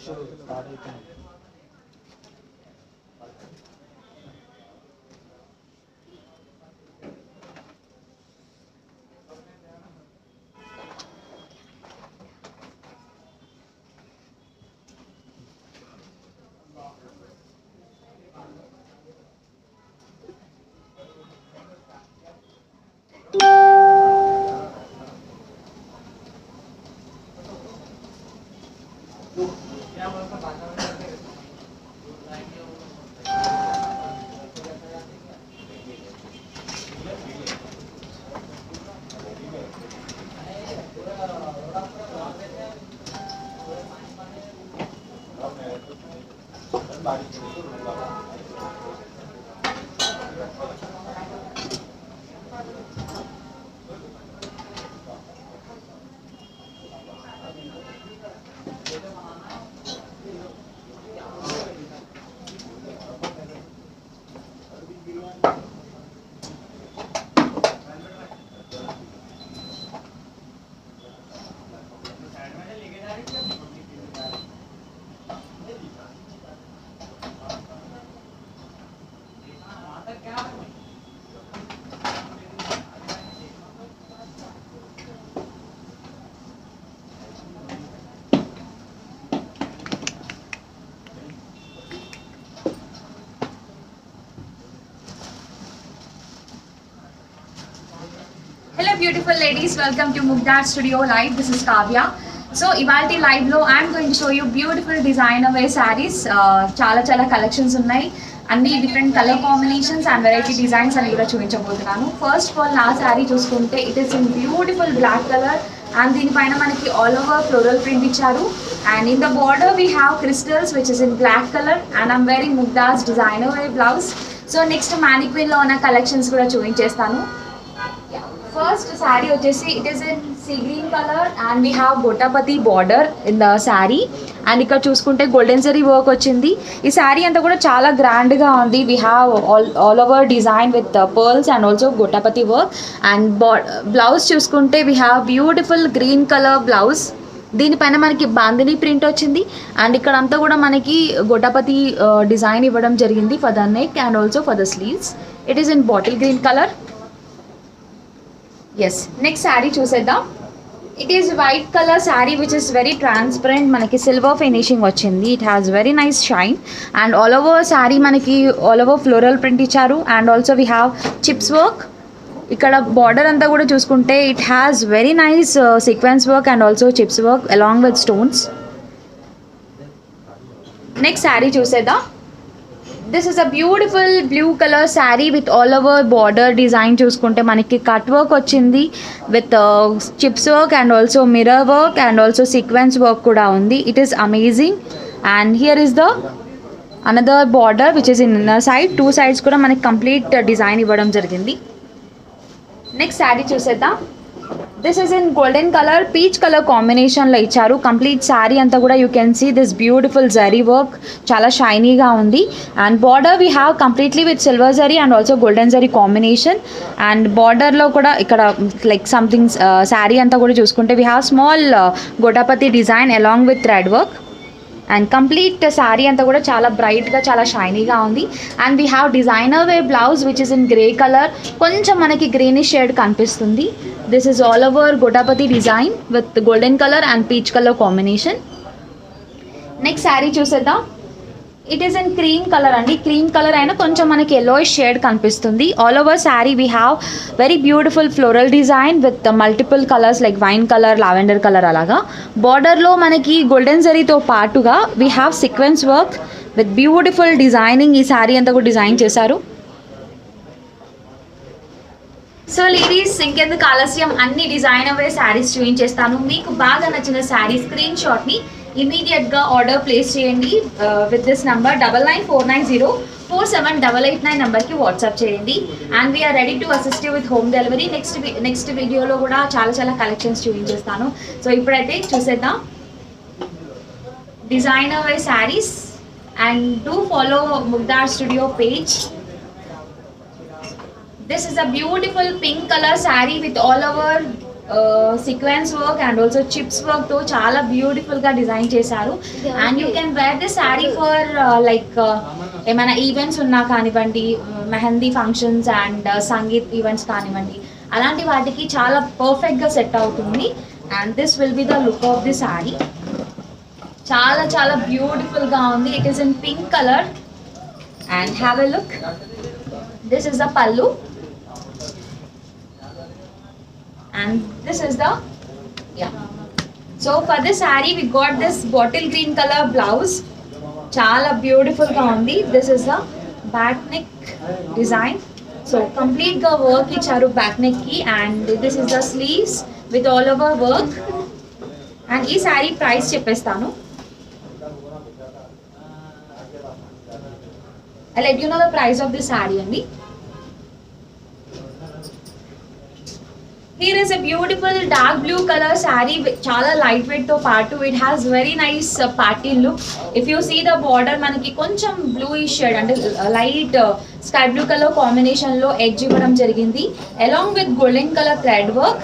Start అయిపోయింది. Hello beautiful ladies, welcome to Mugdar Studio Live. This is Kavya. So ఇవాల్టి live లో I'm going to show you beautiful designer wear saris. చాలా collections ఉన్నాయి, అన్ని different colour combinations and variety designs అని కూడా చూపించబోతున్నాను. First of all నా శారీ చూసుకుంటే it is in beautiful black colour and దీనిపైన మనకి ఆల్ ఓవర్ ఫ్లోరల్ ప్రింట్ ఇచ్చారు. And in the border we have crystals which is in black colour and I'm wearing Mugdha's designer wear blouse. So next mannequin లో ఉన్న collections కూడా చూపించేస్తాను. First sari వచ్చేసి it is in sea green colour and we have gota patti border in the sari and ఇక్కడ చూసుకుంటే golden zari work వచ్చింది. ఈ శారీ అంతా కూడా చాలా గ్రాండ్గా ఉంది. We have all over design with pearls and also gota patti work. And blouse చూసుకుంటే we have beautiful green colour blouse. దీనిపైన మనకి బాందిని ప్రింట్ వచ్చింది అండ్ ఇక్కడ అంతా కూడా మనకి గోటాపతి డిజైన్ ఇవ్వడం జరిగింది for the neck and also for the sleeves. It is in bottle green colour. Yes, next sari చూసేద్దాం. It is white colour sari which is very transparent. మనకి సిల్వర్ ఫినిషింగ్ వచ్చింది. It has very nice shine and all over sari మనకి all over floral print ఇచ్చారు and also we have chips work. ఇక్కడ border అంతా కూడా చూసుకుంటే it has very nice sequins work and also chips work along with stones. Next sari చూసేద్దాం. This is a beautiful blue colour sari with all over border design. చూసుకుంటే మనకి cut work వచ్చింది with chips work and also mirror work and also sequence work కూడా ఉంది. It is amazing and here is the another border which is in inner side. Two sides కూడా మనకి complete design ఇవ్వడం జరిగింది. Next sari చూసేద్దాం. This is in golden colour peach colour కాంబినేషన్లో ఇచ్చారు. Complete sari అంతా కూడా you can see this beautiful zari work, చాలా షైనీగా ఉంది. And border we have completely with silver zari and also golden zari combination. అండ్ బార్డర్లో కూడా ఇక్కడ లైక్ సంథింగ్ శారీ అంతా కూడా చూసుకుంటే we have small gotapatti design along with thread work. And complete sari అంతా కూడా చాలా బ్రైట్గా చాలా షైనీగా ఉంది. And we have designer wear blouse which is in grey colour. కొంచెం మనకి గ్రీనిష్ షేడ్ కనిపిస్తుంది. This is all over gotapatti design with golden colour and peach colour combination. Next sari చూసేద్దాం. It is in cream colour అండి. Cream colour అయినా కొంచెం మనకి yellowish shade కనిపిస్తుంది. All over sari we have very beautiful floral design with multiple colours like wine colour, lavender colour అలాగా. బార్డర్లో మనకి golden జరీతో పాటుగా we have sequence work with beautiful designing. ఈ శారీ అంతా కూడా డిజైన్ చేశారు. సో లేడీస్, ఇంకెందుకు ఆలస్యం, అన్ని డిజైనర్ వే శారీస్ చూపించేస్తాను. మీకు బాగా నచ్చిన శారీ స్క్రీన్ షాట్ని ఇమీడియట్గా ఆర్డర్ ప్లేస్ చేయండి విత్ దిస్ నంబర్ 9949047889 నెంబర్కి వాట్సాప్ చేయండి. And we're ready to assist you with home delivery. Next వీడియోలో కూడా చాలా కలెక్షన్స్ చూపించేస్తాను. సో ఇప్పుడైతే చూసేద్దాం designer wear saris. And do follow Mugdar studio page. This is a beautiful pink color saree with all over sequence work and also chips వర్క్తో చాలా బ్యూటిఫుల్గా design చేశారు. And you can wear this sari for like ఏమైనా events ఉన్నా కానివ్వండి, mehndi functions and sangeet events కానివ్వండి, అలాంటి వాటికి చాలా పర్ఫెక్ట్గా సెట్ అవుతుంది. And this will be the look of the sari. చాలా చాలా బ్యూటిఫుల్గా ఉంది. It is in pink colour. And have a look. This is the pallu. And this is the so for this saree we got this bottle green color blouse. Chala beautiful ga undi. This is the back neck design. So complete ga work icharu back neck ki, and this is the sleeves with all over work. And ee saree price cheppestanu. I'll let you know the price of this saree andi. Here is a beautiful dark blue color saree with chala lightweight to paatu. It has very nice party look. If you see the border manaki koncham bluish shade and light sky blue color combination lo edge ivadam jarigindi along with golden color thread work.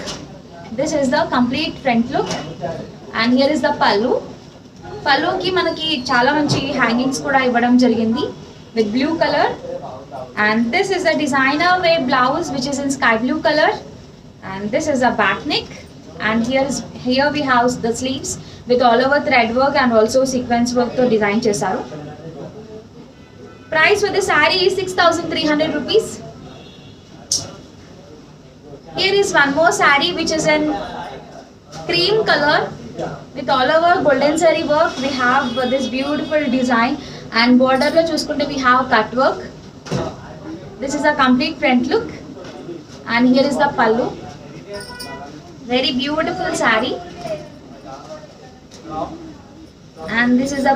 This is the complete front look. And here is the pallu. Pallu ki manaki chala manchi hangings kuda ivadam jarigindi with blue color. And this is the designer wear blouse which is in sky blue color. And this is a back neck. And here we have the sleeves with all over thread work and also sequence work to design chesaru. Price for the saree is 6,300 rupees. Here is one more saree which is in cream color with all over golden saree work. We have this beautiful design and border lo chuskunte we have cut work. This is a complete front look. And here is the pallu. Very beautiful saree. And this is a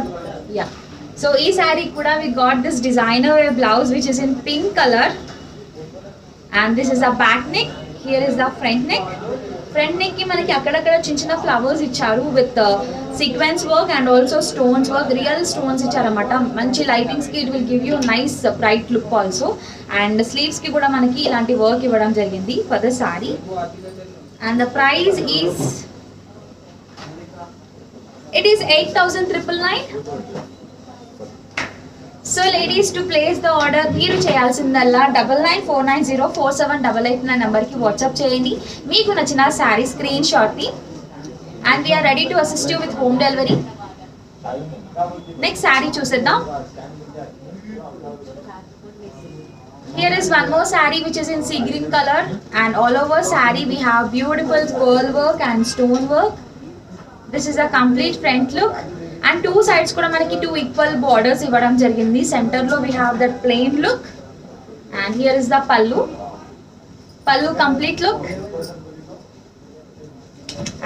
so ee saree kuda we got this designer wear blouse which is in pink color. And this is a back neck. Here is the front neck. Front neck ki manaki akkadakada chinna flowers icharu with sequence work and also stones work. Real stones icharamata. Manchi lightings ki it will give you nice bright look also. And sleeves ki kuda manaki ilanti work ivadam jarigindi for the saree. And the price is, it is 8,999. So ladies, to place the order మీరు చేయాల్సిందల్లా 9949047889 నెంబర్కి WhatsApp చేయండి మీకు నచ్చిన sari screen షాట్ని. And we're ready to assist you with home delivery. Next sari చూసేద్దాం. Here is one more saree which is in sea green color, and all over saree we have beautiful pearl work and stone work. This is a complete front look, and two sides kuda manaki two equal borders ivadam jarigindi. Center lo we have that plain look, and here is the pallu. Pallu complete look.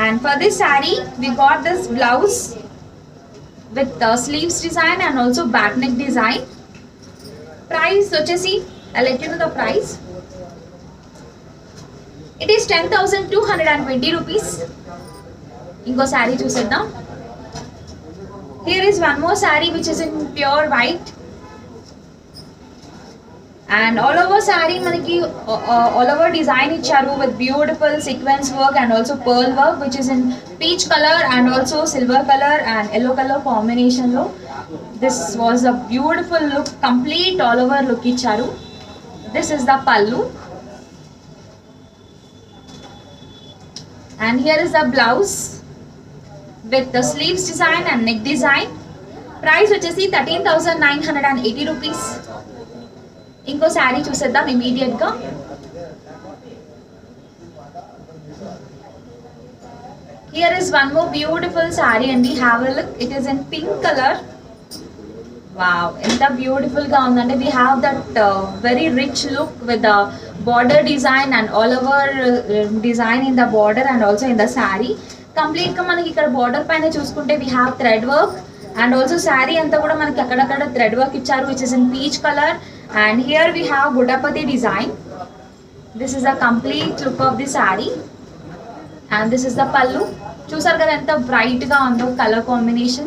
And for this saree we got this blouse with the sleeves design and also back neck design. Price vachesi I'll let you know the price. It is 10,220 rupees. Inko saree chuseddam. Here is one more saree which is in pure white. And all over saree manaki all over design icharu with beautiful sequence work and also pearl work which is in peach color and also silver color and yellow color combination lo. This was a beautiful look, complete all over look icharu. This is the pallu. And here is the blouse with the sleeves design and neck design. Price vachesi 13,980 rupees. Inko saree chuseddam immediate ga. Here is one more beautiful saree and have a look. It is in pink color. Wow, enta beautiful ga undante. We have that very rich look with the border design and all over design in the border and also in the saree. Complete ga manaki ikkada border paina chuskunte we have thread work and also saree anta kuda manaki akkada thread work icharu which is in peach color. And here we have Budapati design. This is a complete look of the saree. And this is the pallu. Chusaru kada enta bright ga undo color combination.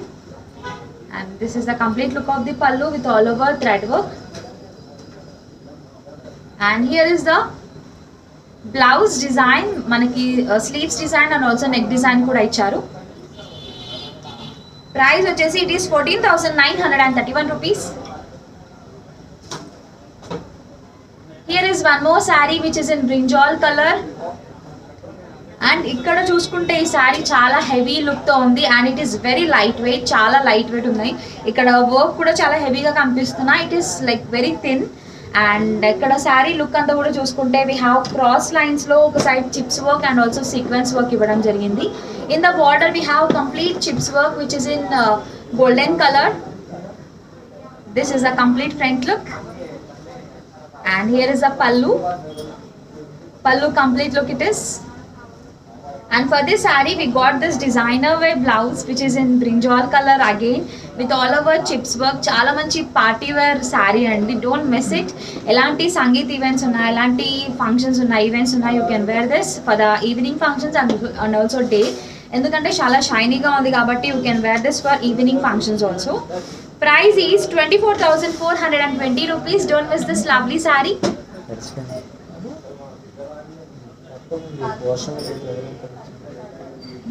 And this is the complete look of the pallu with all over thread work. And here is the blouse design మనకి sleeves design and also neck design కూడా ఇచ్చారు. Price వచ్చేసి it is 14,931 rupees. Here is one more sari which is in brinjal colour. And ఇక్కడ చూసుకుంటే ఈ శారీ చాలా heavy లుక్తో ఉంది and it is very light weight, చాలా లైట్ వెయిట్ ఉన్నాయి. ఇక్కడ వర్క్ కూడా చాలా హెవీగా కనిపిస్తున్నాయి. It is like very thin. And ఇక్కడ శారీ లుక్ అంతా కూడా చూసుకుంటే వీ హ్యావ్ క్రాస్ లైన్స్లో ఒక side chips work and also sequence work ఇవ్వడం జరిగింది. In the border we have complete chips work which is in golden colour. This is the complete front look. And here is the pallu complete look it is. And for this saree we got this designer wear blouse which is in brinjal color again with all over chips work. Chala manchi party wear saree andi, don't miss it. Elanti sangeet events unna, elanti functions unna, events unna, you can wear this for the evening functions and also day. Endukante chala shiny ga undi kabatti you can wear this for evening functions also. Price is 24,420 rupees. Don't miss this lovely saree.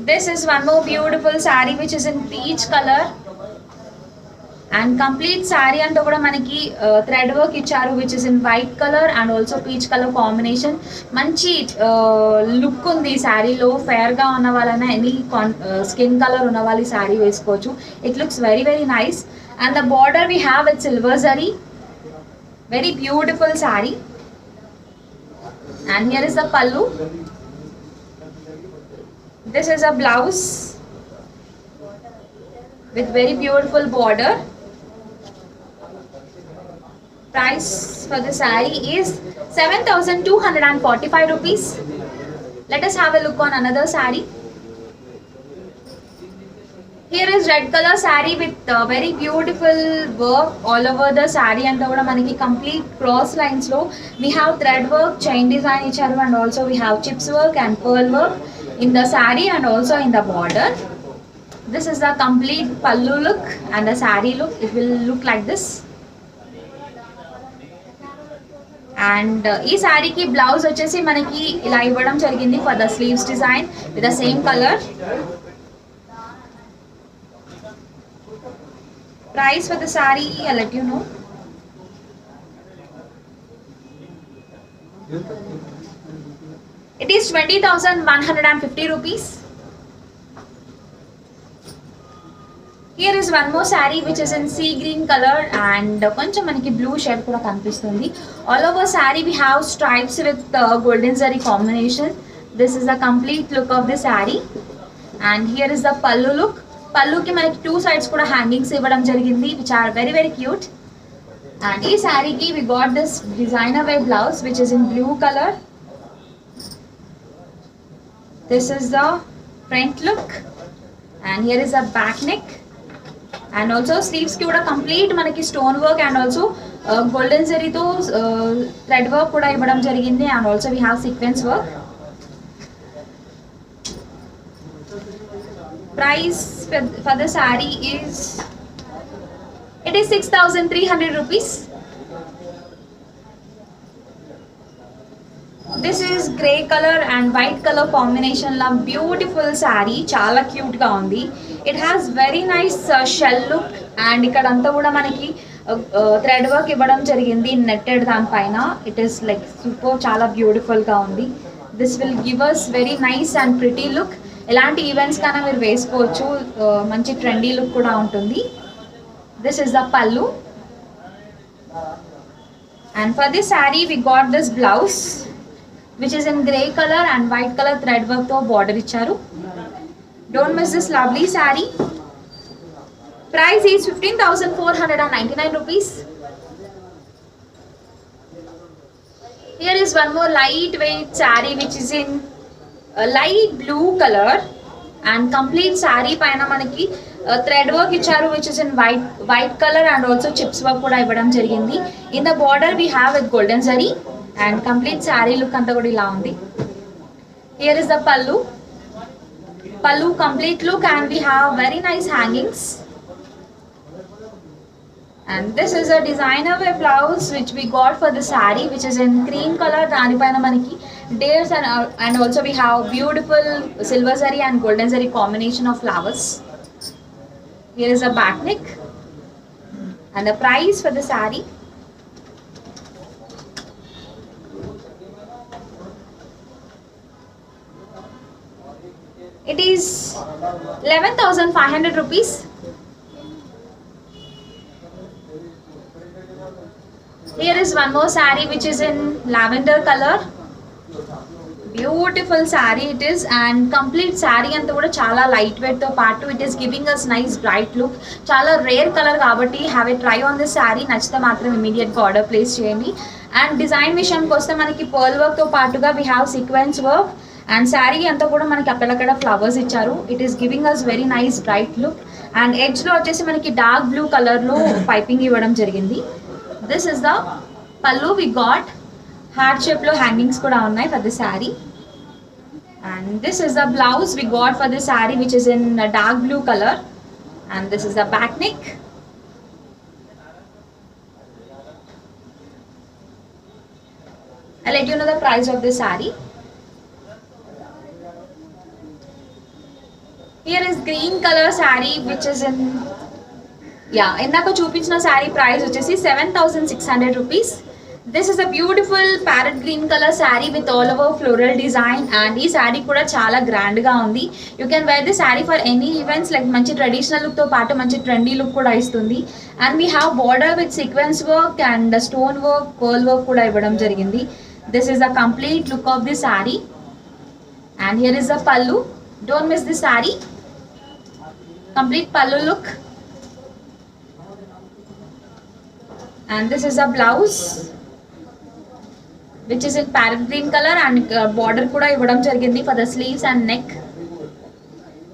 This is one more beautiful saree which is in peach color. And complete saree అంతా కూడా మనకి thread work ఇచ్చారు which is in white color and also peach color combination. మంచి look ఉంది ఈ శారీలో. ఫెయిర్గా ఉన్న వాళ్ళైనా ఎనీ స్కిన్ కలర్ ఉన్న వాళ్ళు ఈ శారీ వేసుకోవచ్చు. It looks very very nice. And the border we have with silver zari, very beautiful saree. And here is the pallu. This is a blouse with very beautiful border. Price for the saree is 7,245 rupees. Let us have a look on another saree. Here is red color saree with very beautiful work all over the saree and kuda manaki complete cross lines lo we have thread work, chain design icharu and also we have chips work and pearl work in the saree and also in the border. This is the complete pallu look and the saree look. It will look like this. And ee saree ki blouse vachesi manaki ila ivvadam jarigindi for the sleeves design with the same color. Price for the saree I'll let you know. It is 20,150 rupees. Here is one more saree which is in sea green color and koncham manaki blue shade kuda kanipistundi. All over saree we have stripes with golden zari combination. This is the complete look of the saree. And here is the pallu look. పల్లు కి మనకి two sides కూడా hangings ఇవ్వడం జరిగింది which are very very cute. And ఈ శారీకి we got this designer wear blouse which is in blue colour. This is the front look and here is the back neck and also sleeves కి కూడా complete మనకి stone work and also golden జరీతో thread work కూడా ఇవ్వడం జరిగింది and also we have sequence work. Price for the saree is 6,300 rupees. This is grey color and white color combination la beautiful saree, chala cute ga undi. It has very nice shell look and ikkada anta kuda manaki thread work iవ్వడం జరిగింది netted దాని పైన. It is like super chala beautiful ga undi. This will give us very nice and pretty look. ఎలాంటి events కన్నా మీరు వేసుకోవచ్చు. మంచి trendy look కూడా ఉంటుంది. This is the pallu and for this sari we got this blouse which is in grey colour and white colour thread వర్క్తో border ఇచ్చారు. Don't miss this lovely sari. Price is 15,499 rupees. Here is one more lightweight saree which is in light blue color and complete saree పైన మనకి thread work ఇచ్చారు which is in white color and also chips work కూడా ఇవ్వడం జరిగింది. In the border we have with golden zari and complete saree look అంతా కూడా ఇలా ఉంది. Here is the pallu complete look and we have very nice hangings. And this is a designer wear blouse which we got for the saree which is in cream color. దానిపైన మనకి Dares and also we have beautiful silver zari and golden zari combination of flowers. Here is a back neck and the price for the sari. It is 11,500 rupees. Here is one more sari which is in lavender color. Beautiful sari it is, and complete sari anta kuda chala light weight tho paatu it is giving us nice bright look. Chala rare color kabatti have a try on this sari, nachithe matram immediate ga order place cheyandi. And design vishayamki vaste manaki pearl work tho paatuga we have sequence work, and sari anta kuda manaki akkadakada flowers icharu. It is giving us very nice bright look, and edge lo vachesi manaki dark blue color lo piping ivvadam jarigindi. This is the pallu we got. Heart shape lo hangings kuda unnai for the sari. And this is the blouse we got for the sari, which is in a dark blue color, and this is the back neck. I'll let you know the price of this sari. Here is green color sari which is in indaka చూపించిన sari price వచ్చేసి 7,600 rupees. This is a beautiful parrot green color saree with all over floral design, and ee saree kuda chala grand ga undi. You can wear this saree for any events, like manchi traditional look tho paatu manchi trendy look kuda istundi. And we have border with sequence work and stone work, pearl work kuda ivvadam jarigindi. This is the complete look of this saree, and here is the pallu. Don't miss this saree. Complete pallu look, and this is the blouse which is in parrot green color, and border kuda ivvadam jarigindi for the sleeves and neck.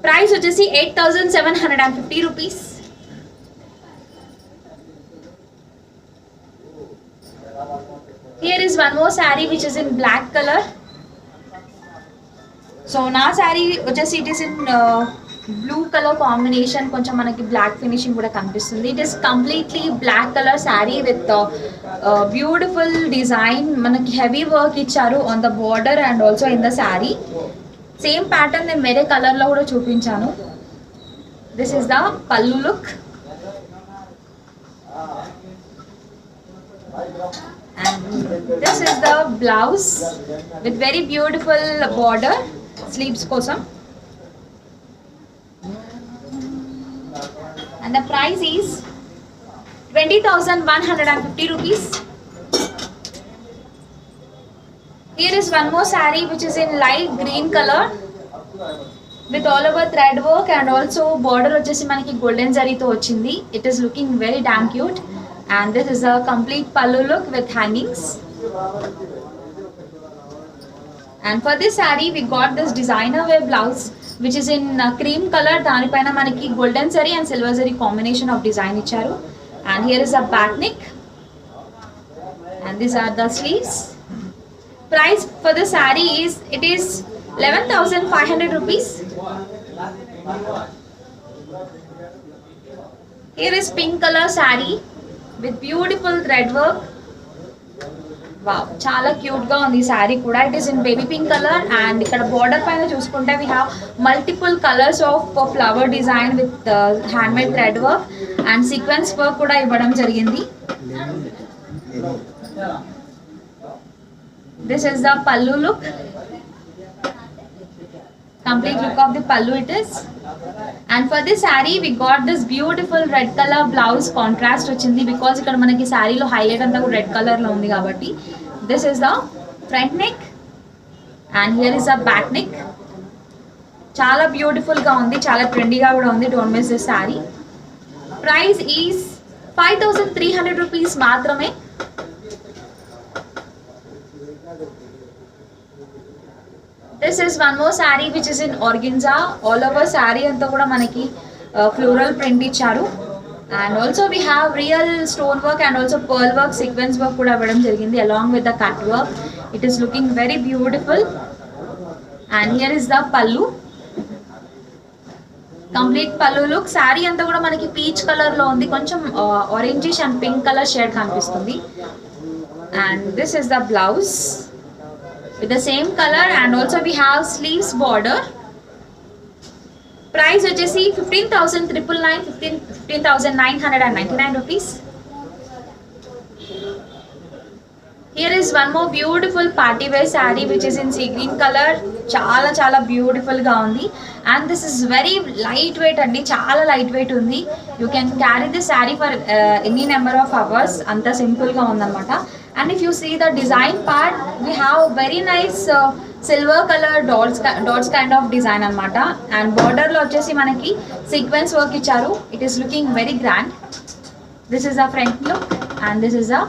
Price vachesi 8,750 rupees. Here is one more saree which is in black color. So na saree vachesi it is in blue color combination, koncham manaki black finishing kuda kanipistundi. It is completely black color saree with beautiful design. Manaki heavy work icharu on the border and also in the saree. Same pattern నేను వేరే colour లో కూడా చూపించాను. This is the pallu look, and this is the blouse with very beautiful border sleeves kosam. And the price is 20,150 rupees. Here is one more saree which is in light green color with all over thread work, and also border vachesi manaki golden zari tho ochindi. It is looking very damn cute, and this is a complete pallu look with hangings. And for this saree we got this designer wear blouse which is in cream color. Dani paina manaki golden zari and silver zari combination of design icharu, and here is a back neck, and these are the sleeves. Price for the saree is 11,500 rupees. Here is pink color saree with beautiful thread work. Wow, చాలా cute గా ఉంది ఈ sorry కూడా. It is in baby pink colour, and ఇక్కడ border పైన చూసుకుంటే we have multiple colours of flower design with handmade thread work and sequence work కూడా ఇవ్వడం జరిగింది. దిస్ ఇస్ ద పల్లు look, complete look of the pallu it is. And for this saree we got this beautiful red color blouse contrast వచ్చింది, because ఇక్కడ మనకి సారీలో highlight అంతా కూడా రెడ్ కలర్ లో ఉంది కాబట్టి. This is the front neck, and here is the back neck. చాలా బ్యూటిఫుల్ గా ఉంది, చాలా ట్రెండీగా కూడా ఉంది. Don't miss this sorry. Price is 5,300 rupees మాత్రమే. This is one more saree which is in organza. All over saree anta kuda manaki floral print icharu, and also we have real stone work and also pearl work, sequence work kuda avadam jarigindi along with the cut work. It is looking very beautiful, and here is the pallu, complete pallu look. Saree anta kuda manaki peach color lo undi, koncham orangish and pink color shade kanipistundi. And this is the blouse. with the same color, and also we have sleeves border. Price వచ్చేసి 15,999 rupees. Here is one more beautiful party wear saree which is in sea green color. చాలా beautiful గా ఉంది, and this is very light weight అండి, చాలా light weight ఉంది. You can carry this saree for any number of hours, అంత simple గా ఉందన్నమాట. And if you see the design part, we have very nice silver color dots kind of design అన్నమాట. And border లో వచ్చేసి మనకి sequence work ఇచ్చారు. It is looking very grand. This is the front look and this is the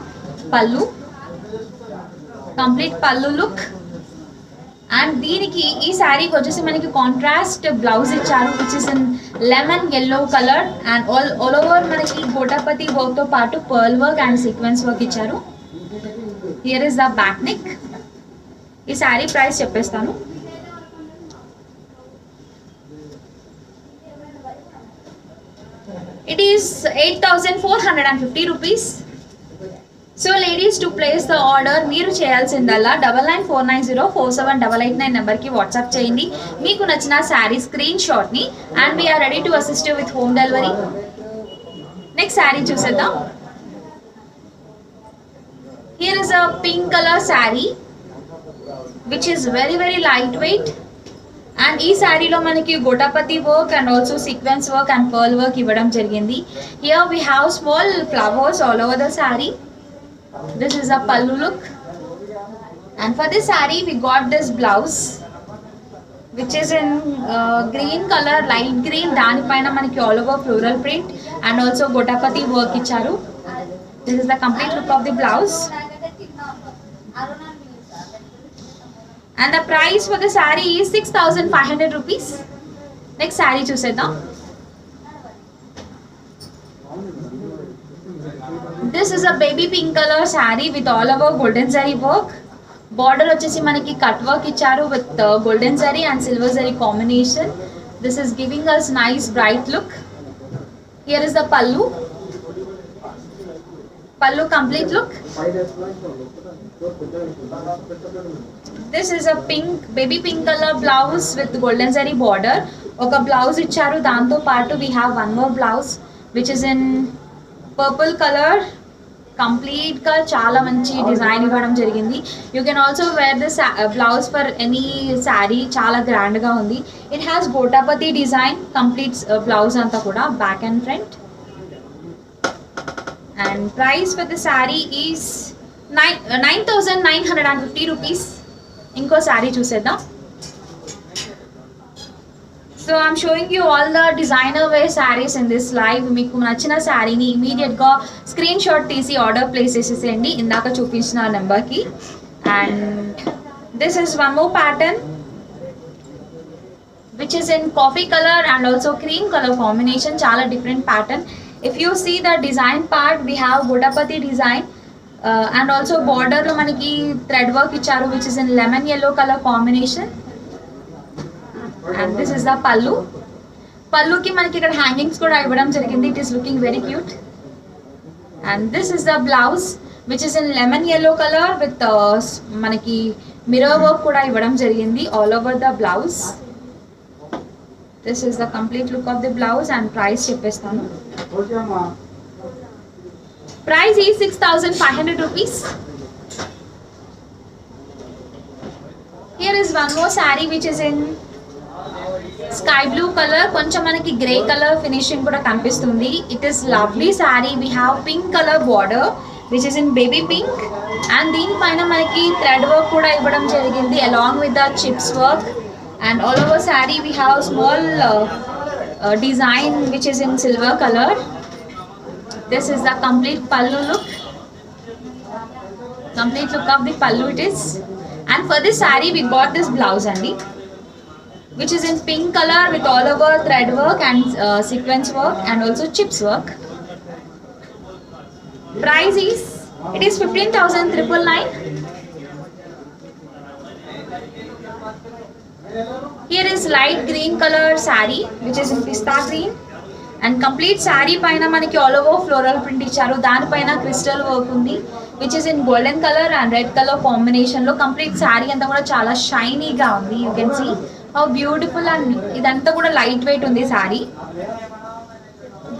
pallu, complete pallu look. And దీనికి ఈ శారీకి వచ్చేసి మనకి కాంట్రాస్ట్ బ్లౌజ్ ఇచ్చారు which is in lemon yellow colour, and all over మనకి gotapatti work తో పాటు pearl work and sequence work ఇచ్చారు. Here is the back neck. ఈ శారీ ప్రైస్ చెప్పేస్తాను. It is 8,450 rupees. So ladies, to place the order మీరు చేయాల్సిందల్లా 9949047889 నెంబర్కి వాట్సాప్ చేయండి మీకు నచ్చిన శారీ స్క్రీన్ షాట్ని, and we're ready to assist you with home delivery. Next sari చూసేద్దాం. Here is a pink colour sari which is very light weight, and ఈ శారీలో మనకి gotapatti work and also sequence work and pearl work ఇవ్వడం జరిగింది. Here we have small flowers all over the sari. This is a pallu look, and for this saree we got this blouse which is in green color, light green. దాని పైన మనకి all over floral print and also gotapati work ఇచ్చారు. This is the complete look of the blouse, and the price for the saree is 6,500 rupees. Next saree చూసేద్దాం. This is a baby pink color saree with all over golden zari work. Border వచ్చేసి మనకి cut work ఇచ్చారు with golden zari and silver zari combination. This is giving us nice bright look. Here is the pallu complete look. This is a baby pink color blouse with golden zari border. ఒక blouse ఇచ్చారు, దాంతో పాటు we have one more blouse which is in purple colour. Complete గా చాలా మంచి design ఇవ్వడం జరిగింది. You can also wear this blouse for any sari, చాలా గ్రాండ్ గా ఉంది. It has gotapatti design complete blouse అంతా కూడా back and front. And price for the sari is 9,950 rupees. ఇంకో శారీ చూసేద్దాం. So I'm showing you all the designer wear sarees in this live. మీకు నచ్చిన శారీని ఇమీడియట్గా స్క్రీన్ షాట్ తీసి ఆర్డర్ ప్లేస్ చేసేసేయండి ఇందాక చూపించిన నెంబర్కి. And this is one more pattern which is in coffee colour and also cream colour combination. చాలా different pattern. If you see the design part we have gotapatti design and also బార్డర్లో మనకి thread work ఇచ్చారు which is in lemon yellow colour combination. And this is the pallu. Pallu ki manaki ikkada hangings kuda ivvadam jarigindi. It is looking very cute. And this is the blouse which is in lemon yellow color with manaki mirror work kuda ivvadam jarigindi all over the blouse. This is the complete look of the blouse and price cheppestanu. Price is 6,500 rupees. Here is one more saree which is in sky blue colour, కొంచెం మనకి grey colour finishing కూడా కనిపిస్తుంది. It is lovely sari. We have pink colour border which is in baby pink, and దీనిపైన మనకి thread work కూడా ఇవ్వడం జరిగింది along with the chips work. And all over sari we have small design which is in silver colour. This is the complete pallu look. Complete look of the pallu it is. And for this sari we got this blouse అండి which is in pink color with all over thread work and sequence work and also chips work. Price is, it is 15,999. Here is light green color saree which is in pista green, and complete saree paina manaki all over floral print icharu, dani paina crystal work undi. Which is in golden colour and red colour కాంబినేషన్లో. Complete sari అంతా కూడా చాలా షైనీగా ఉంది. You can see how beautiful. And ఇదంతా కూడా light weight ఉంది sari.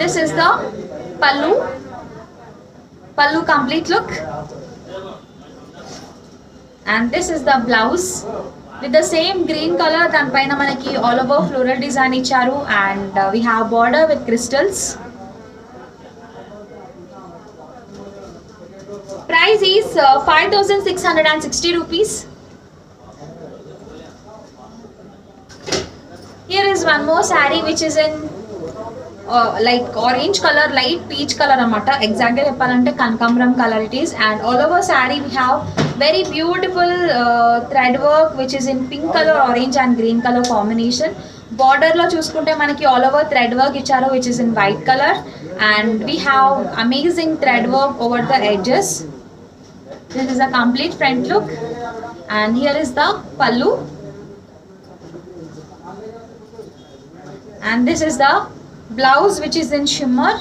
This is the pallu complete look. And this is the blouse with the same green color. దానిపైన మనకి all over floral design ఇచ్చారు. and we have border with crystals. Price is 5,660 rupees. Here is one more saree which is in like orange color, light peach color అన్నమాట. ఎగ్జాక్ట్గా చెప్పాలంటే కనకాంబరం colour it is. And all over sari we have very beautiful thread work which is in pink colour, orange and green colour combination. బార్డర్లో చూసుకుంటే మనకి all over thread work ఇచ్చారు which is in white colour. And we have amazing thread work over the edges. This is the complete front look. And here is the pallu. And this is the blouse which is in shimmer.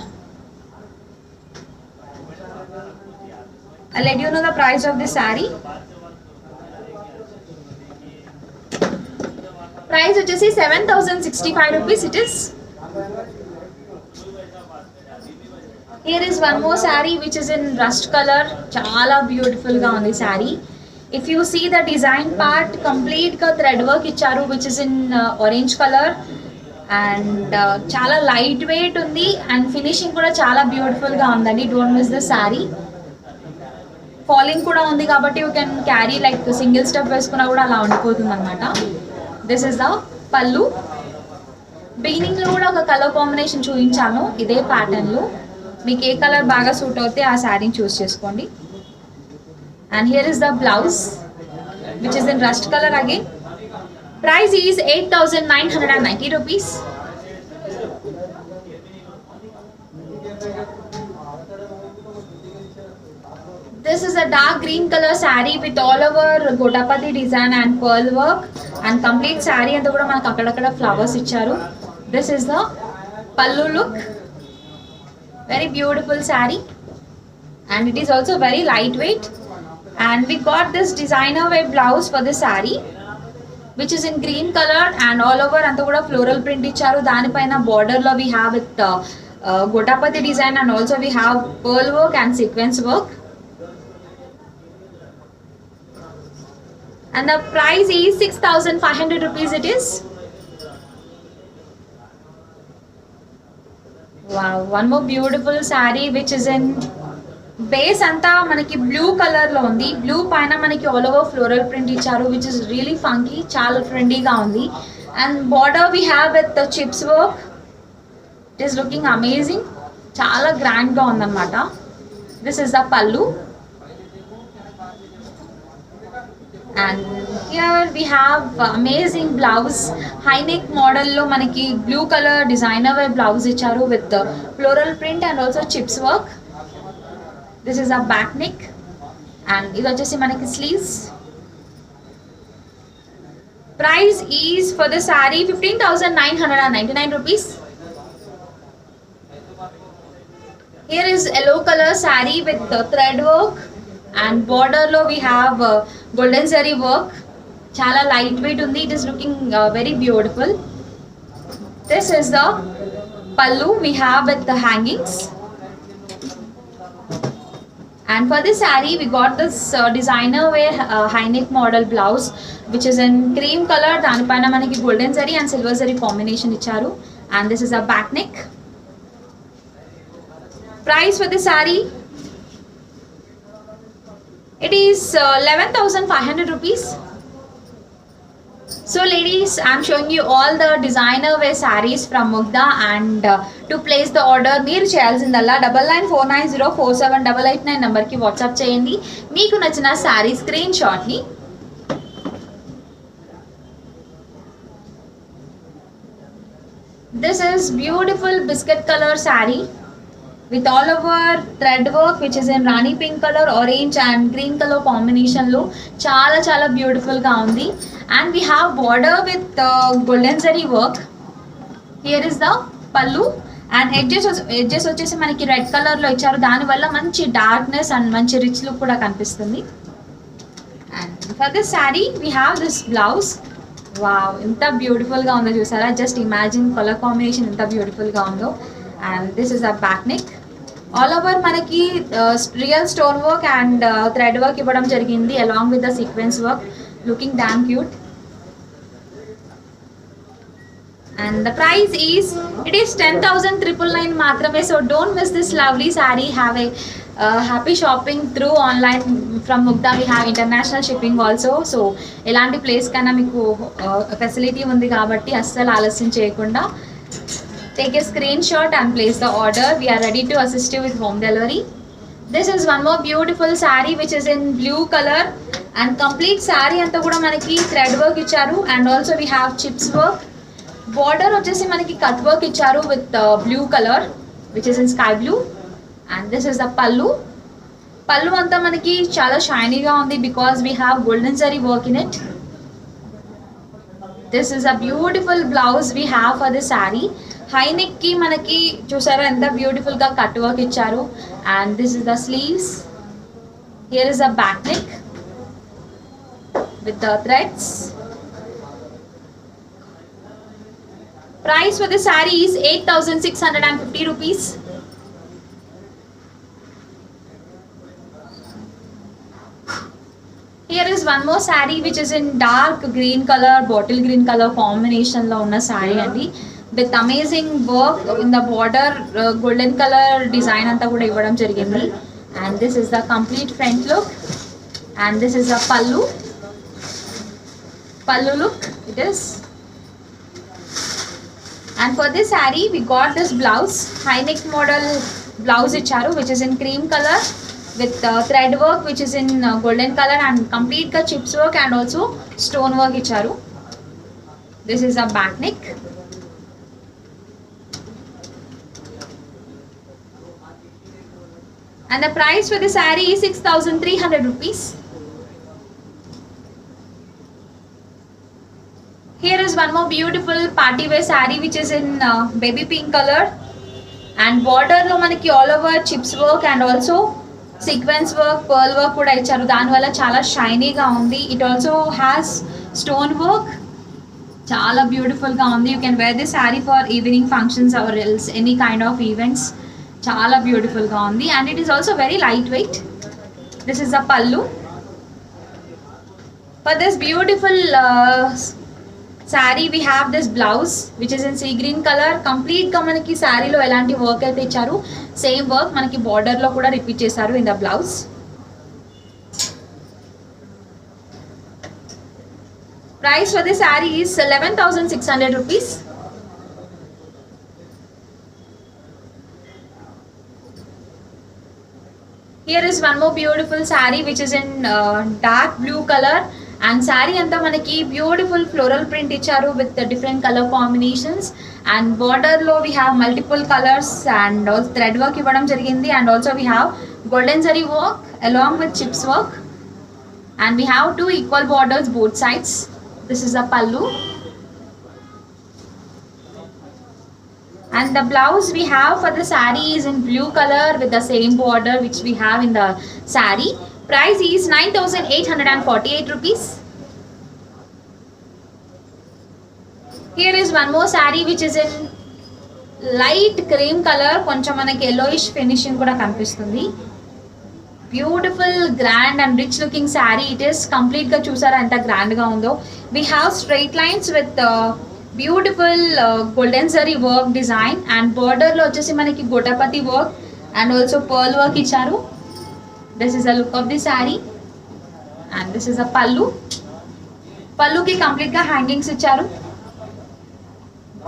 I'll let you know the price of this saree. Price వచ్చేసి 7,065 rupees it is. Here is one more saree which is in rust color. చాలా beautiful గా ఉంది saree. If you see the design part, complete గా thread work ఇచ్చారు which is in orange color. And చాలా light weight ఉంది. And finishing కూడా చాలా బ్యూటిఫుల్గా ఉందండి. Don't miss the sari. Falling కూడా ఉంది కాబట్టి you can carry like single step వేసుకున్నా కూడా అలా ఉండిపోతుంది అనమాట. దిస్ ఇస్ ద పల్లు. బిగినింగ్లో కూడా ఒక కలర్ కాంబినేషన్ చూపించాను ఇదే ప్యాటర్న్లో. మీకు ఏ కలర్ బాగా సూట్ అవుతే ఆ శారీని చూస్ చేసుకోండి. And here is the blouse which is in rust colour again. Price is 8,990 rupees. This is a dark green color saree with all over Gotapati design and pearl work. And complete saree and kuda manaku akkadakada flowers icharu. This is the pallu look. Very beautiful saree. And it is also very lightweight. And we got this designer wear blouse for this saree which is in green color and all over anta kuda floral print icharu. Danipaina border lo we have with Gotapati design and also we have pearl work and sequence work. And the price is 6,500 rupees it is. Wow, one more beautiful saree which is in base అంతా మనకి blue కలర్లో ఉంది. Blue పైన మనకి all over floral print ఇచ్చారు which is really funky. చాలా ట్రెండీగా ఉంది. And border we have with chips work. It is looking amazing. చాలా గ్రాండ్గా ఉందన్నమాట. This is the pallu. And here we have amazing blouse. High neck మోడల్లో మనకి blue colour designer wear blouse ఇచ్చారు with floral print and also chips work. This is a back neck and ఇది వచ్చేసి మనకి sleeves. Price is for the saree 15,999 rupees. Here is yellow color saree with the thread work and border lo we have golden zari work. Chala light weight undi. It is looking very beautiful. This is the pallu we have with the hangings. And for this saree we got this designer wear high neck model blouse which is in cream color. Danipaina manaki golden zari and silver zari combination icharu. And this is a back neck. Price for this saree, it is 11,500 rupees. So ladies, I am showing you all the designer wear sarees from Mugdha. And to place the order మీరు చేయాల్సిందల్లా 9949047889 నెంబర్కి WhatsApp చేయండి. మీకు నచ్చిన sari screen షాట్ని. This is beautiful biscuit color saree with all over thread work which is in Rani pink color, orange and green color combination lo చాలా చాలా beautiful గా ఉంది. And we have border with golden zari work. Here is the pallu and edges వచ్చేసి మనకి red కలర్లో ఇచ్చారు, దానివల్ల మంచి డార్క్నెస్ అండ్ మంచి రిచ్ లుక్ కూడా కనిపిస్తుంది. And for this sari we have this blouse. Wow, ఎంత బ్యూటిఫుల్గా ఉందో చూసారా, జస్ట్ ఇమాజిన్ కలర్ కాంబినేషన్ ఎంత బ్యూటిఫుల్గా ఉందో. And this is a back neck. All over మనకి real stone work and thread work ఇవ్వడం జరిగింది along with the sequence work, looking damn cute. And the price is, it is 10,999 మాత్రమే. So don't miss this lovely saree. Have a happy shopping through online from Mugdha. We have international shipping also. So ఎలాంటి place కన్నా మీకు facility ఉంది కాబట్టి అస్సలు ఆలస్యం చేయకుండా take a screenshot and place the order. We are ready to assist you with home delivery. This is one more beautiful saree which is in blue color, and complete saree అంతా కూడా మనకి thread work ఇచ్చారు, and also we have chips work. Border వచ్చేసి మనకి cut work ఇచ్చారు with blue colour which is in sky blue. And this is the పల్లు. పల్లు అంతా మనకి చాలా షైనీగా ఉంది because we have golden zari work in it. This is a beautiful blouse we have for this sari. High neck కి మనకి చూసారా ఎంత బ్యూటిఫుల్ గా కట్ వర్క్ ఇచ్చారు. And this is the sleeves. Here is a back neck with the threads. Price for the saree is 8,650 rupees. Here is one more saree which is in dark green color, bottle green color combination lo unna saree andi, with amazing work in the border, golden color design anta kuda ivvadam jarigindi. And this is the complete front look, and this is the pallu look it is. And for this saree we got this blouse, high neck model blouse icharu which is in cream color with thread work which is in golden color, and complete ka chips work and also stone work icharu. This is a back neck. And the price for the saree is 6,300 rupees. Here is one more beautiful party wear saree which is in baby pink color, and border lo manaki all over chips work and also sequence work, pearl work kuda icharu, dani valla chaala shiny ga undi. It also has stone work, chaala beautiful ga undi. You can wear this saree for evening functions or else any kind of events. Chaala beautiful ga undi, and it is also very lightweight. This is the pallu. For this beautiful saree we have this blouse which is in sea green color. Complete గా మనకి శారీలో ఎలాంటి work అయితే ఇచ్చారు same work మనకి border లో కూడా repeat చేశారు in the blouse. Price for this sari is 11,600 rupees. Here is one more beautiful saree which is in dark blue color, and saree anta manaki beautiful floral print icharu with the different color combinations, and border lo we have multiple colors and also thread work ivvadam jarigindi, and also we have golden zari work along with chips work, and we have two equal borders both sides. This is a pallu, and the blouse we have for the saree is in blue color with the same border which we have in the saree. Price is 9,848 rupees. Here is one more saree which is in light cream color, koncham manaki yellowish finishing kuda kanipistundi. Beautiful, grand and rich looking saree it is. Complete ga chusara anta grand ga undo. We have straight lines with beautiful golden zari work design, and border lo vachesi manaki gotapati work and also pearl work icharu. This is the look of the saree, and this is a pallu. Pallu ki complete ga hangings icharu.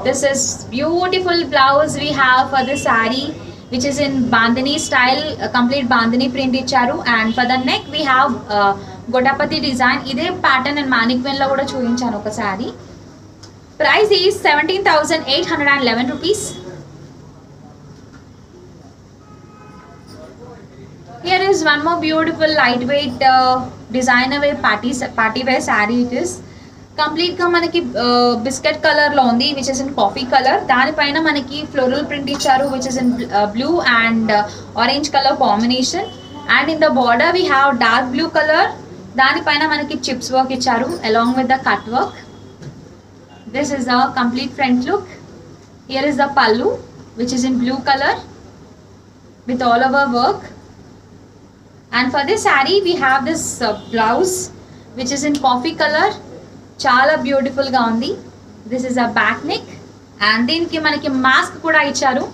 This is beautiful blouse we have for the saree which is in bandhani style, complete bandhani print icharu, and for the neck we have gotapati design. Ide pattern and mannequin lo kuda chuyinchanu oka saree. Price is 17,811 rupees. Here is one more beautiful lightweight designer wear party wear saree it is. కంప్లీట్గా మనకి biscuit కలర్లో ఉంది, which is in coffee colour. దానిపైన మనకి floral print ఇచ్చారు, which is in blue and orange colour combination. And in the border we have dark blue colour. దానిపైన మనకి chips work ఇచ్చారు along with the cut work. This is the complete front look. Here is the pallu, which is in blue colour with all over work. And for this saree we have this blouse which is in coffee color. Chala beautiful ga undi. This is a back neck and deeniki manaki mask kuda icharu.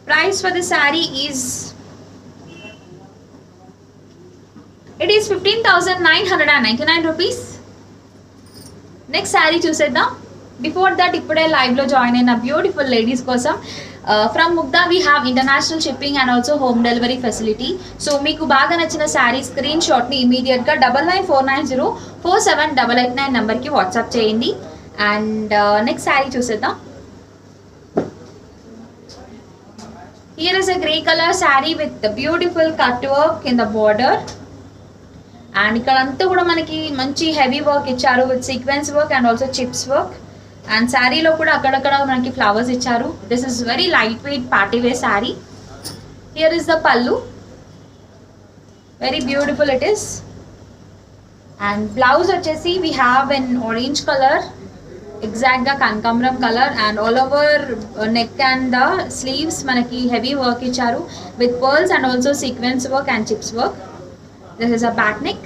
Price for the saree is, it is 15,999 rupees. Next saree చూసేద్దాం. Before that ఇప్పుడే లైవ్లో join అయిన beautiful ladies కోసం from Mugdha we have international shipping and also home delivery facility. So మీకు బాగా నచ్చిన sari screen షాట్ని ఇమీడియట్గా 9949047889 నెంబర్కి వాట్సాప్ చేయండి. అండ్ నెక్స్ట్ శారీ చూసేద్దాం. Here is a grey colour sari with beautiful cut work in the border. And ఇక్కడ అంతా కూడా మనకి మంచి హెవీ వర్క్ ఇచ్చారు with sequence work and also chips work. And శారీలో కూడా అక్కడక్కడ మనకి ఫ్లవర్స్ ఇచ్చారు. This is very light weight party wear sari. Here is the pallu, very beautiful it is. And blouse వచ్చేసి we have an orange colour, ఎగ్జాక్ట్గా కనకాంబరం colour. And all over neck and the sleeves మనకి heavy work ఇచ్చారు with pearls and also sequence work and chips work. This is a back neck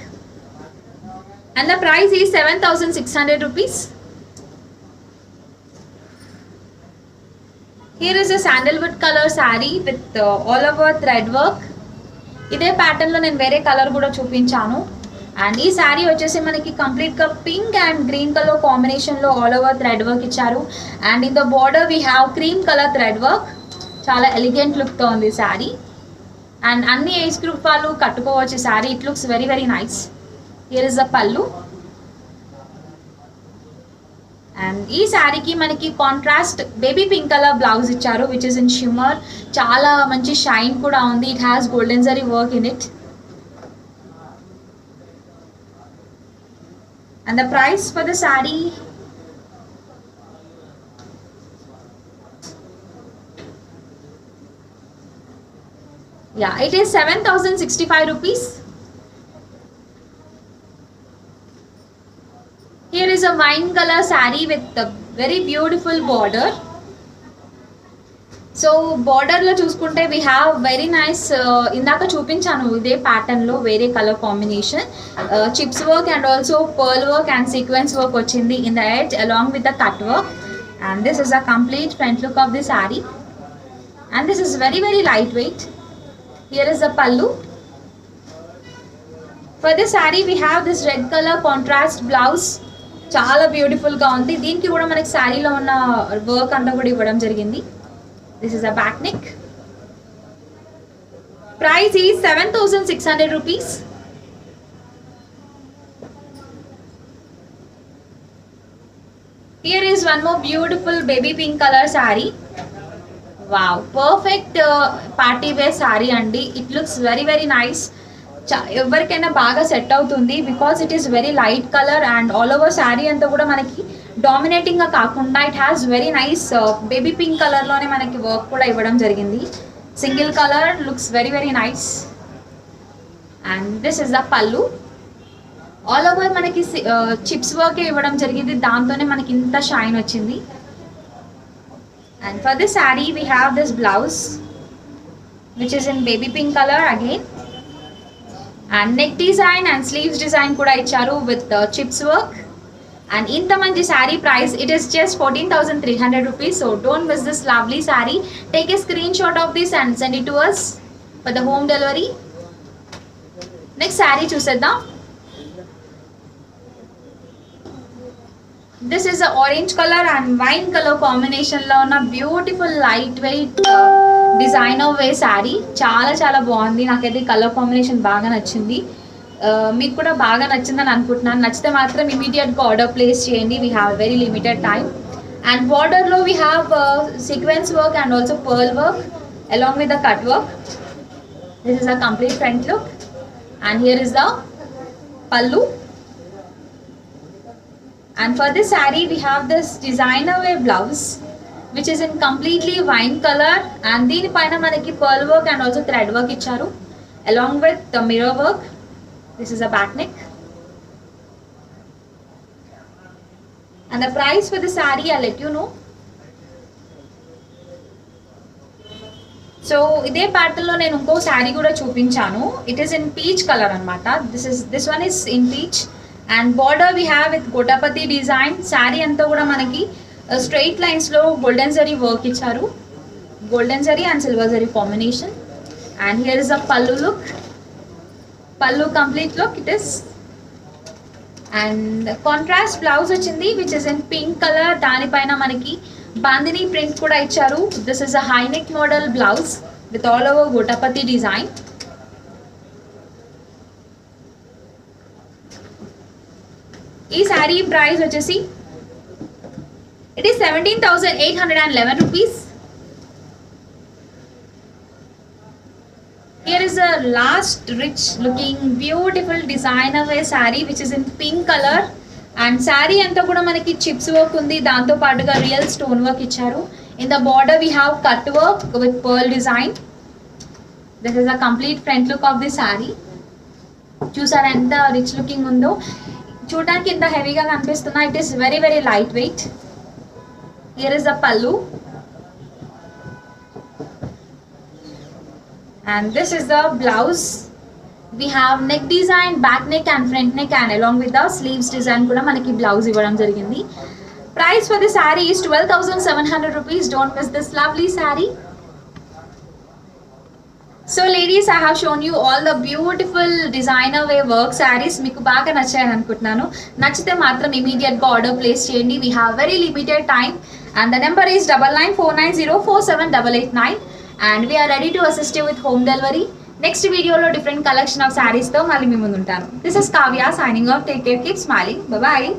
and the price is 7,600 rupees. Here is a sandalwood color saree with all over thread work. ఇదే pattern లో నేను వేరే colour కూడా చూపించాను. And ఈ శారీ వచ్చేసి మనకి complete గా pink and green colour combination లో ఆల్ ఓవర్ థ్రెడ్ వర్క్ ఇచ్చారు. And in the border we have cream colour thread work. చాలా ఎలిగెంట్ లుక్ తో ఉంది శారీ. అండ్ అన్ని ఏజ్ గ్రూప్ వాళ్ళు కట్టుకోవచ్చు sari. It looks very very nice. Here is the pallu. And ఈ శారీకి మనకి contrast baby pink colour blouse ఇచ్చారు విచ్ ఇస్ ఇన్ షిమ్మర్. చాలా మంచి షైన్ కూడా ఉంది. It has golden zari work in it. And the price for the sari, yeah, it is 7,065 rupees. Here is a wine color saree with a very beautiful border. So బార్డర్లో చూసుకుంటే we have very nice, ఇందాక చూపించాను ఇదే ప్యాటర్న్లో వేరే colour combination, chips work and also pearl work and sequence work వచ్చింది in the edge along with the cut work. And this is a complete front look of the sari. And this is very very light weight. Here is the pallu. For this saree we have this red color contrast blouse. చాలా beautiful గా ఉంది. దీనికి కూడా మనకి శారీలో ఉన్న work అంతా కూడా ఇవ్వడం జరిగింది. This is a back neck. Price is 7,600 rupees. Here is one more beautiful baby pink color saree. Wow, perfect party wear sari అండి. It looks very very nice. ఎవరికైనా బాగా సెట్ అవుతుంది because it is very light colour and all over sari అంతా కూడా మనకి డామినేటింగ్గా కాకుండా it has very nice baby pink కలర్లోనే మనకి వర్క్ కూడా ఇవ్వడం జరిగింది. Single colour looks very very nice. And this is the pallu. All over మనకి చిప్స్ వర్కే ఇవ్వడం జరిగింది, దాంతోనే మనకి ఇంత షైన్ వచ్చింది. And for this saree we have this blouse which is in baby pink color again, and neck design and sleeves design kuda icharu with chips work. And inta manchi saree price, it is just 14,300 rupees. So don't miss this lovely saree. Take a screenshot of this and send it to us for the home delivery. Next saree chusedam. This is a orange color and wine color combination లో ఉన్న beautiful light weight designer వే శారీ. చాలా చాలా బాగుంది. నాకైతే colour combination బాగా నచ్చింది. మీకు కూడా బాగా నచ్చిందని అనుకుంటున్నాను. నచ్చితే మాత్రం ఇమీడియట్గా ఆర్డర్ ప్లేస్ చేయండి. We have very limited time. And బార్డర్లో we have sequence work and also pearl work along with the cut work. This is a complete front look. And here is the pallu. And for this saree we have this designer wear blouse which is in completely wine color, and దీని పైన మనకి pearl work and also thread work ఇచ్చారు along with the mirror work. This is a back neck. And the price for the saree I'll let you know. So ఇదే pattern లో నేను ఇంకో శారీ కూడా చూపించాను. It is in peach colour అనమాట. This one is in peach and border we have with gotapatti design. Sari అంతా కూడా మనకి స్ట్రైట్ లైన్స్ లో గోల్డెన్ జరీ వర్క్ ఇచ్చారు, golden zari and silver zari combination. And here is a pallu look, pallu complete look it is. And contrast blouse వచ్చింది which is in pink colour. దానిపైన మనకి bandhani print కూడా ఇచ్చారు. This is a high neck model blouse with all over gotapatti design. ఈ sari price వచ్చేసి it is 17,811 rupees. Here is a last rich looking beautiful designer wear saree which is in pink color. And saree anta kuda manaki chips work undi, danto paatuga real stone work icharu. In the border we have cut work with pearl design. This is a complete front look of the saree. Chusara enta rich looking undo, చూడడానికి ఇంత హెవీగా కనిపిస్తున్నా. It is very very light wait. Here is the pallu and this is the blouse. We have neck design, back neck and front neck, and along with the sleeves design kuda manaki blouse ivadam jarigindi. Price for the saree is 12,700 rupees. Don't miss this lovely saree. So ladies, I have shown you all the beautiful designer wear work sarees. Meeku baga nachayani anukuntunnanu. Nachite matram immediate ga order place cheyandi. We have very limited time and the number is 9949047889. And we are ready to assist you with home delivery. Next video lo different collection of sarees tho malli mee mundu untanu. This is Kavya signing off. Take care, keep smiling. Bye bye.